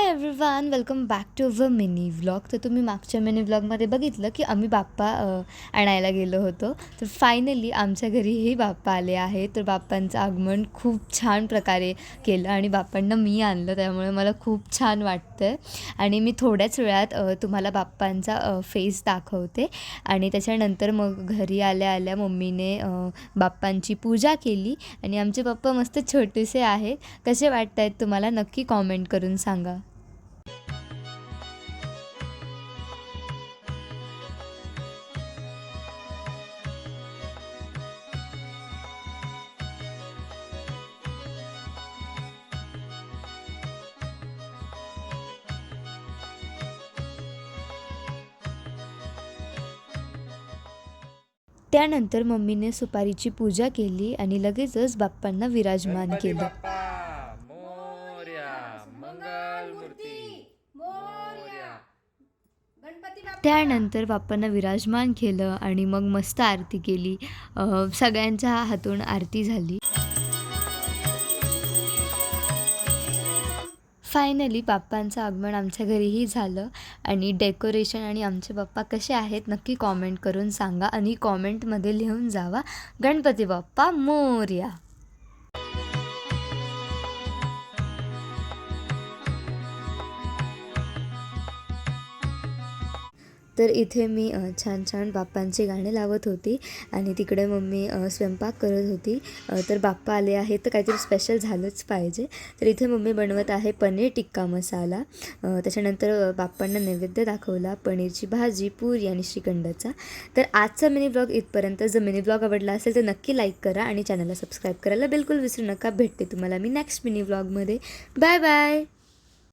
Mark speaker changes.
Speaker 1: High everyone, welcome back to our mini vlog. तर तुम्ही मागच्या मिनी व्लॉगमध्ये बघितलं की आम्ही बाप्पा आणायला गेलो होतो. तर फायनली आमच्या घरीही बाप्पा आले आहे. तर बाप्पांचं आगमन खूप छान प्रकारे केलं आणि बाप्पांना मी आणलं, त्यामुळे मला खूप छान वाटतं आहे. आणि मी थोड्याच वेळात तुम्हाला बाप्पांचा फेस दाखवते. आणि त्याच्यानंतर मग घरी आल्या आल्या मम्मीने बाप्पांची पूजा केली आणि आमचे बाप्पा मस्त छोटेसे आहेत. कसे वाटत आहेत तुम्हाला नक्की कॉमेंट करून सांगा. त्यानंतर मम्मीने सुपारीची पूजा केली आणि लगेचच बाप्पांना विराजमान
Speaker 2: गणपती
Speaker 1: केलं.
Speaker 2: बाप्पा मोरया, मंगलमूर्ती मोरया.
Speaker 1: त्यानंतर बाप्पांना विराजमान केलं आणि मग मस्त आरती केली. सगळ्यांच्या हातून आरती झाली. फायनली बाप्पांचं आगमन आमच्या घरीही झालं आणि डेकोरेशन आणि आमचे बाप्पा कसे आहेत नक्की कॉमेंट करून सांगा आणि कॉमेंटमध्ये लिहून जावा, गणपती बाप्पा मोरया. तर इथे मी छान छान बाप्पांची गाणे लावत होती आणि तिकडे मम्मी स्वयंपाक करत होती. तर बाप्पा आले आहेत तर काहीतरी स्पेशल झालंच पाहिजे. तर इथे मम्मी बनवत आहे पनीर टिक्का मसाला. त्याच्यानंतर बाप्पांना नैवेद्य दाखवला, पनीरची भाजी, पुरी आणि श्रीखंडाचा. तर आजचा मिनी ब्लॉग इथपर्यंत. जर मिनी ब्लॉग आवडला असेल तर नक्की लाईक करा आणि चॅनलला सबस्क्राईब करायला बिलकुल विसरू नका. भेटते तुम्हाला मी नेक्स्ट मिनी ब्लॉगमध्ये. Bye bye.